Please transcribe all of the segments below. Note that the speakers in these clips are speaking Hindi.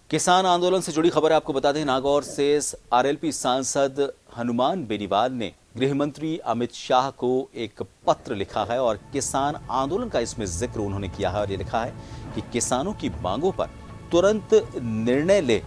किसान आंदोलन से जुड़ी खबर आपको बता दें, नागौर से आरएलपी सांसद हनुमान बेनीवाल ने गृह मंत्री अमित शाह को एक पत्र लिखा है और किसान आंदोलन का इसमें जिक्र उन्होंने किया है और ये लिखा है कि किसानों की मांगों पर तुरंत निर्णय ले।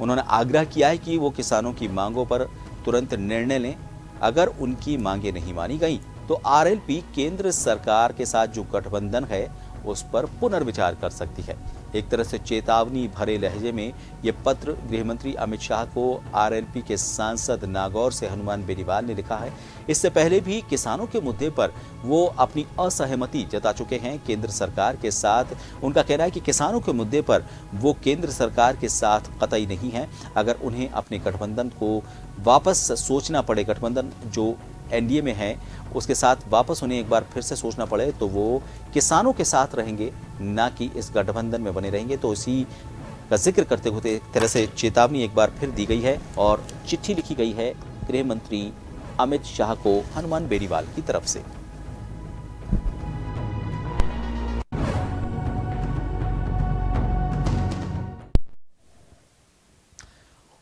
उन्होंने आग्रह किया है कि वो किसानों की मांगों पर तुरंत निर्णय लें। अगर उनकी मांगें नहीं मानी गई तो आरएलपी केंद्र सरकार के साथ जो गठबंधन है उस पर पुनर्विचार कर सकती है। एक तरह से चेतावनी भरे लहजे में यह पत्र गृहमंत्री अमित शाह को आरएलपी के सांसद नागौर से हनुमान बेनीवाल ने लिखा है। इससे पहले भी किसानों के मुद्दे पर वो अपनी असहमति जता चुके हैं केंद्र सरकार के साथ। उनका कहना है कि किसानों के मुद्दे पर वो केंद्र सरकार के साथ कतई नहीं है। अगर उन्हें अपने गठबंधन को वापस सोचना पड़े, गठबंधन जो एनडीए में है उसके साथ वापस उन्हें एक बार फिर से सोचना पड़े, तो वो किसानों के साथ रहेंगे, ना कि इस गठबंधन में बने रहेंगे। तो इसी का जिक्र करते हुए एक तरह से चेतावनी एक बार फिर दी गई है और चिट्ठी लिखी गई है गृह मंत्री अमित शाह को हनुमान बेनीवाल की तरफ से।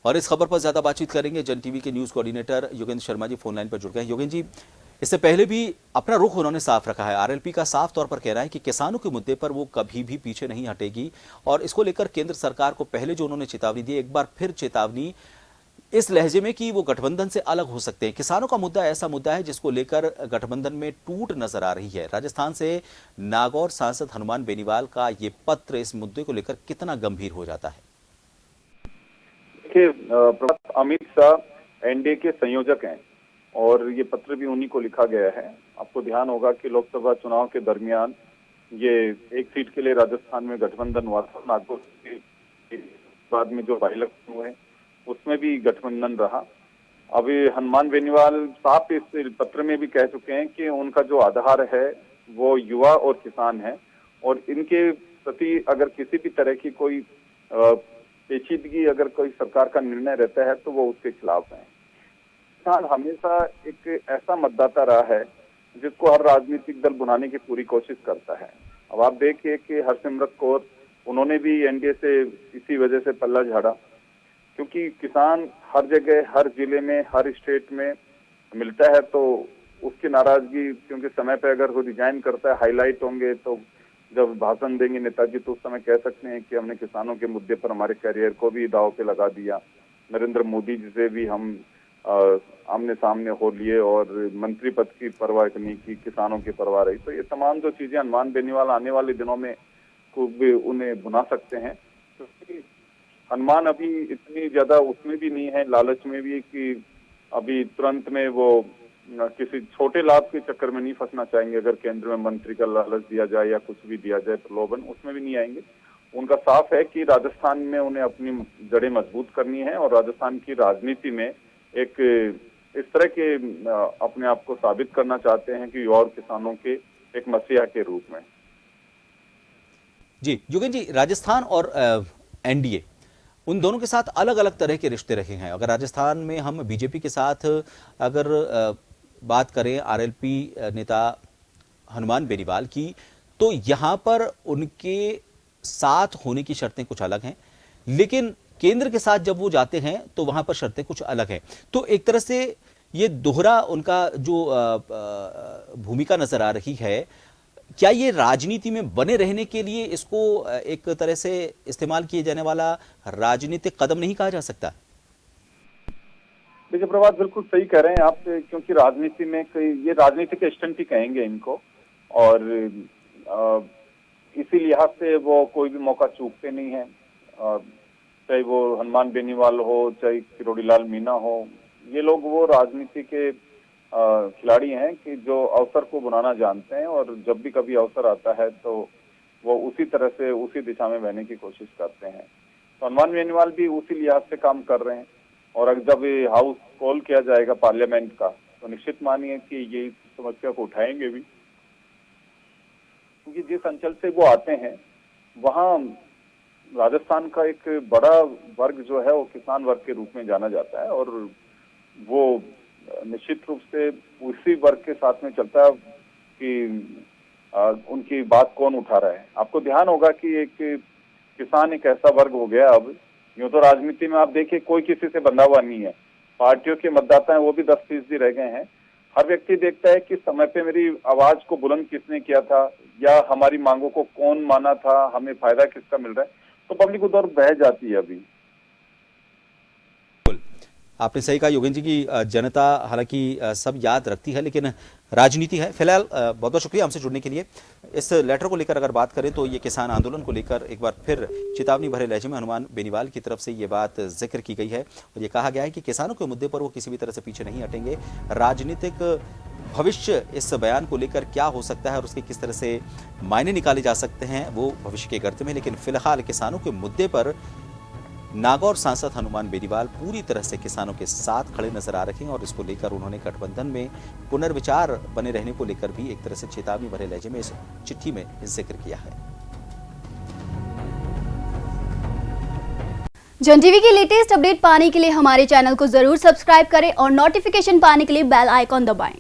और इस खबर पर ज्यादा बातचीत करेंगे। जन टीवी के news coordinator Yogendra Sharma ji phone line पर जुड़ गए हैं। योगेंद्र जी, इससे पहले भी अपना रुख उन्होंने साफ रखा है। आरएलपी का साफ तौर पर कहना है कि किसानों के मुद्दे पर वो कभी भी पीछे नहीं हटेगी और इसको लेकर केंद्र सरकार को पहले जो उन्होंने चेतावनी दी, एक बार फिर चेतावनी इस लहजे में कि वो गठबंधन से अलग हो सकते हैं। किसानों का मुद्दा ऐसा मुद्दा है जिसको लेकर गठबंधन में टूट नजर आ रही है। राजस्थान से नागौर सांसद हनुमान बेनीवाल का ये पत्र इस मुद्दे को लेकर कितना गंभीर हो जाता है? देखिए, अमित शाह एनडीए के संयोजक हैं और ये पत्र भी उन्हीं को लिखा गया है। आपको ध्यान होगा कि लोकसभा चुनाव के दरमियान ये एक सीट के लिए राजस्थान में गठबंधन हुआ था। नागपुर के बाद में जो बाई इलेक्शन हुए उसमें भी गठबंधन रहा। अभी हनुमान बेनीवाल साहब इस पत्र में भी कह चुके हैं कि उनका जो आधार है वो युवा और किसान है और इनके प्रति अगर किसी भी तरह की कोई पेचीदगी, अगर कोई सरकार का निर्णय रहता है तो वो उसके खिलाफ है। किसान हमेशा एक ऐसा मतदाता रहा है जिसको हर राजनीतिक दल बुलाने की पूरी कोशिश करता है। अब आप देखिए कि हरसिमरत कौर, उन्होंने भी एनडीए से इसी वजह से पल्ला झाड़ा, क्योंकि किसान हर जगह, हर जिले में, हर स्टेट में मिलता है तो उसकी नाराजगी, क्योंकि समय पे अगर वो रिजाइन करता है, हाईलाइट होंगे, तो जब भाषण देंगे नेताजी तो उस समय कह सकते हैं कि हमने किसानों के मुद्दे पर हमारे करियर को भी दांव पे लगा दिया। नरेंद्र मोदी जी से भी हम आमने सामने हो लिए और मंत्री पद की परवाह नहीं की, किसानों की परवाह रही। तो ये तमाम जो चीजें हनुमान बेनीवाल आने वाले दिनों में खूब उन्हें भुना सकते हैं, क्योंकि हनुमान अभी इतनी ज्यादा उसमें भी नहीं है, लालच में भी, कि अभी तुरंत में वो किसी छोटे लाभ के चक्कर में नहीं फंसना चाहेंगे। अगर केंद्र में मंत्री का लालच दिया जाए या कुछ भी दिया जाए प्रलोभन, उसमें भी नहीं आएंगे। उनका साफ है कि राजस्थान में उन्हें अपनी जड़ें मजबूत करनी है और राजस्थान की राजनीति में एक इस तरह के अपने आप को साबित करना चाहते हैं कि युवा और किसानों के एक मसीहा के रूप में। जी योगेंद्र जी, राजस्थान और एनडीए उन दोनों के साथ अलग अलग तरह के रिश्ते रहे हैं। अगर राजस्थान में हम बीजेपी के साथ अगर बात करें आरएलपी नेता हनुमान बेनीवाल की, तो यहां पर उनके साथ होने की शर्तें कुछ अलग हैं, लेकिन केंद्र के साथ जब वो जाते हैं तो वहां पर शर्तें कुछ अलग हैं। तो एक तरह से ये दोहरा उनका जो भूमिका नजर आ रही है, क्या ये राजनीति में बने रहने के लिए इसको एक तरह से इस्तेमाल किए जाने वाला राजनीतिक कदम नहीं कहा जा सकता? देखिए प्रभात, बिल्कुल सही कह रहे हैं आप, क्योंकि राजनीति में कई ये राजनीतिक स्टंट ही कहेंगे इनको और इसी लिहाज से वो कोई भी मौका चूकते नहीं है। चाहे वो हनुमान बेनीवाल हो, चाहे किरोड़ी लाल मीणा हो, ये लोग वो राजनीति के खिलाड़ी हैं कि जो अवसर को बनाना जानते हैं और जब भी कभी अवसर आता है तो वो उसी तरह से उसी दिशा में बहने की कोशिश करते हैं। तो हनुमान बेनीवाल भी उसी लिहाज से काम कर रहे हैं और अगर जब ये हाउस कॉल किया जाएगा पार्लियामेंट का तो निश्चित मानिए कि ये समस्या को उठाएंगे भी, क्योंकि जिस अंचल से वो आते हैं वहाँ राजस्थान का एक बड़ा वर्ग जो है वो किसान वर्ग के रूप में जाना जाता है और वो निश्चित रूप से उसी वर्ग के साथ में चलता है कि उनकी बात कौन उठा रहा है। आपको ध्यान होगा कि एक किसान एक ऐसा वर्ग हो गया अब, यूं तो राजनीति में आप देखिए कोई किसी से बंधा हुआ नहीं है, पार्टियों के मतदाता हैं वो भी 10% रह गए हैं। हर व्यक्ति देखता है कि समय पे मेरी आवाज को बुलंद किसने किया था, या हमारी मांगों को कौन माना था, हमें फायदा किसका मिल रहा है, तो पब्लिक उधर बह जाती है अभी। आपने सही कहा योगेंद्र जी की जनता हालांकि सब याद रखती है, लेकिन राजनीति है। फिलहाल बहुत बहुत शुक्रिया हमसे जुड़ने के लिए। इस लेटर को लेकर अगर बात करें तो ये किसान आंदोलन को लेकर एक बार फिर चेतावनी भरे लहजे में हनुमान बेनीवाल की तरफ से ये बात जिक्र की गई है और ये कहा गया है कि किसानों के मुद्दे पर वो किसी भी तरह से पीछे नहीं हटेंगे। राजनीतिक भविष्य इस बयान को लेकर क्या हो सकता है और उसके किस तरह से मायने निकाले जा सकते हैं वो भविष्य के गर्त में, लेकिन फिलहाल किसानों के मुद्दे पर नागौर सांसद हनुमान बेनीवाल पूरी तरह से किसानों के साथ खड़े नजर आ रहे हैं और इसको लेकर उन्होंने गठबंधन में पुनर्विचार बने रहने को लेकर भी एक तरह से चेतावनी भरे लहजे में इस चिट्ठी में जिक्र किया है। जन टीवी की लेटेस्ट अपडेट पाने के लिए हमारे चैनल को जरूर सब्सक्राइब करें और नोटिफिकेशन पाने के लिए बेल आइकॉन दबाएं।